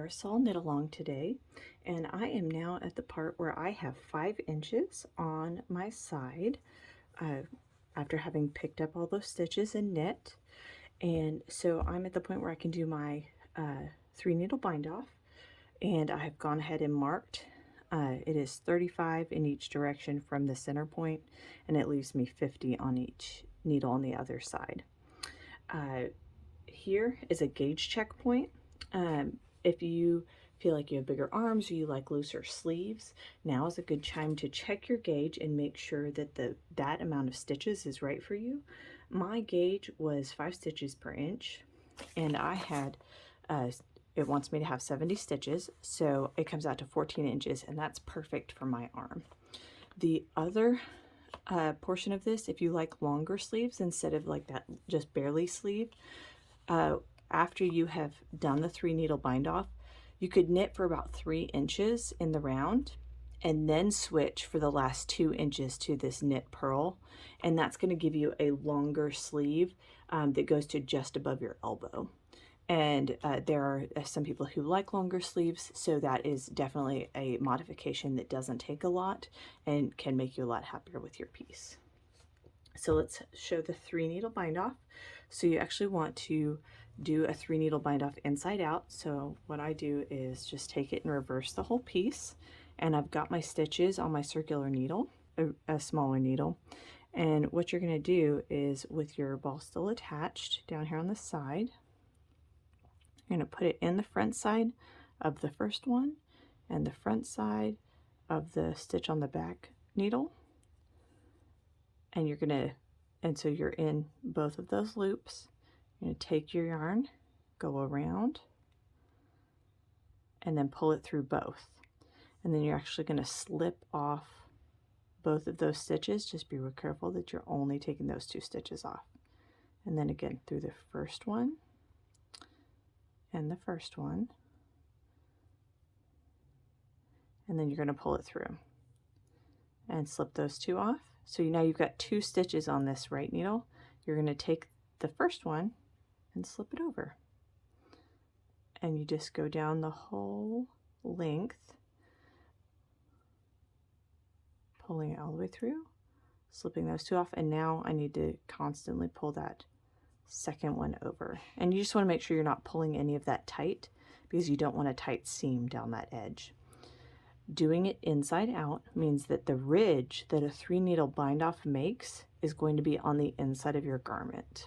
Marisol Knit Along today, and I am now at the part where I have 5 inches on my side after having picked up all those stitches and knit. And so I'm at the point where I can do my 3 needle bind off, and I have gone ahead and marked. It is 35 in each direction from the center point, and it leaves me 50 on each needle on the other side. Here is a gauge check point. If you feel like you have bigger arms or you like looser sleeves, now is a good time to check your gauge and make sure that that amount of stitches is right for you. My gauge was 5 stitches per inch, and I had it wants me to have 70 stitches, so it comes out to 14 inches, and that's perfect for my arm. The other portion of this, if you like longer sleeves instead of like that just barely sleeve, after you have done the 3 needle bind off, you could knit for about 3 inches in the round and then switch for the last 2 inches to this knit purl, and that's going to give you a longer sleeve that goes to just above your elbow. And there are some people who like longer sleeves, so that is definitely a modification that doesn't take a lot and can make you a lot happier with your piece. So let's show the 3 needle bind off. So you actually want to do a 3 needle bind off inside out. So what I do is just take it and reverse the whole piece, and I've got my stitches on my circular needle, a smaller needle. And what you're going to do is, with your ball still attached down here on the side, you're going to put it in the front side of the first one and the front side of the stitch on the back needle. And you're going to, and so you're in both of those loops. You're going to take your yarn, go around, and then pull it through both. And then you're actually going to slip off both of those stitches. Just be real careful that you're only taking those 2 stitches off. And then again through the first one and the first one. And then you're going to pull it through and slip those 2 off. So now you've got 2 stitches on this right needle. You're going to take the first one and slip it over. And you just go down the whole length, pulling it all the way through, slipping those 2 off, and now I need to constantly pull that second one over. And you just want to make sure you're not pulling any of that tight, because you don't want a tight seam down that edge. Doing it inside out means that the ridge that a 3 needle bind off makes is going to be on the inside of your garment.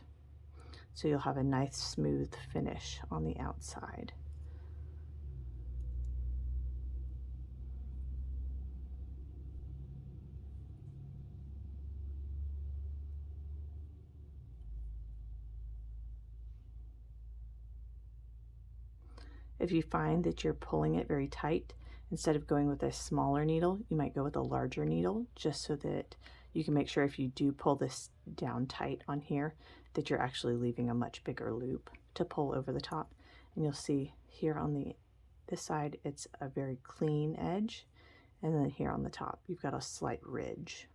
So you'll have a nice smooth finish on the outside. If you find that you're pulling it very tight, instead of going with a smaller needle, you might go with a larger needle, just so that you can make sure if you do pull this down tight on here, that you're actually leaving a much bigger loop to pull over the top. And you'll see here on this side, it's a very clean edge, and then here on the top, you've got a slight ridge.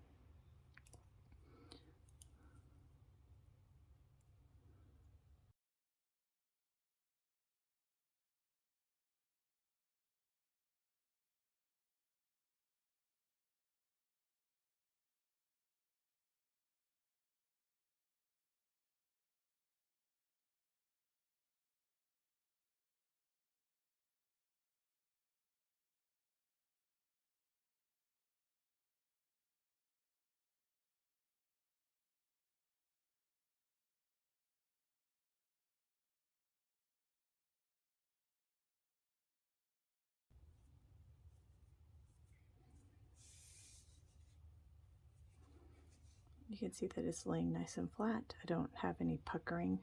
You can see that it's laying nice and flat. I don't have any puckering.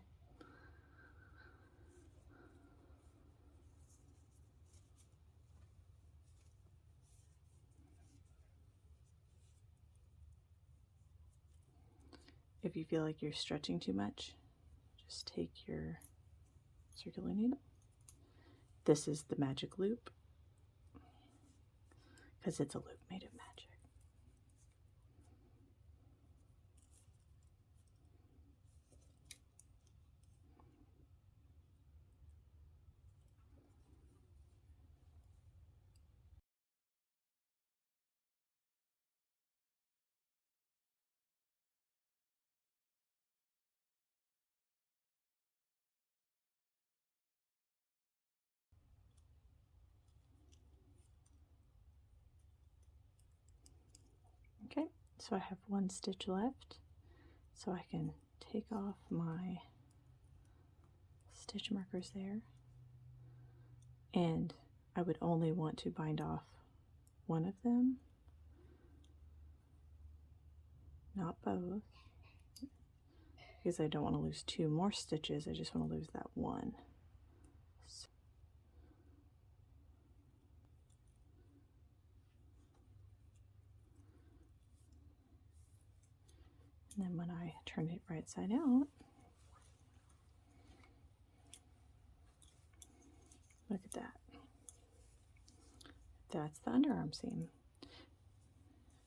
If you feel like you're stretching too much, just take your circular needle. This is the magic loop, because it's a loop made of magic. So I have one stitch left, so I can take off my stitch markers there, and I would only want to bind off one of them, not both, because I don't want to lose 2 more stitches. I just want to lose that one. So, and then when I turn it right side out, look at that. That's the underarm seam.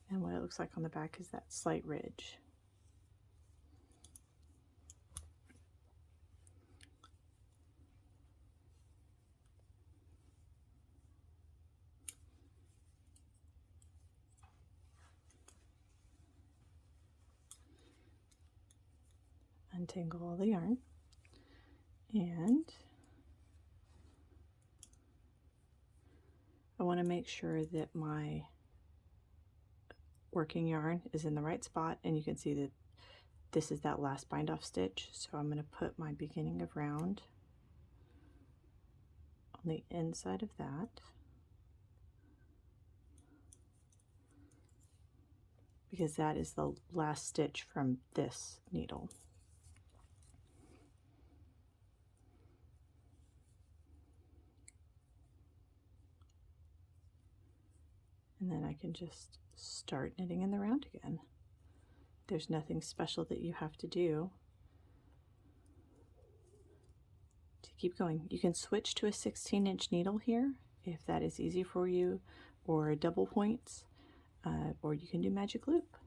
And what it looks like on the back is that slight ridge. Untangle all the yarn, and I want to make sure that my working yarn is in the right spot, and you can see that this is that last bind off stitch. So I'm going to put my beginning of round on the inside of that, because that is the last stitch from this needle. And then I can just start knitting in the round again. There's nothing special that you have to do to keep going. You can switch to a 16-inch needle here if that is easy for you, or double points, or you can do magic loop.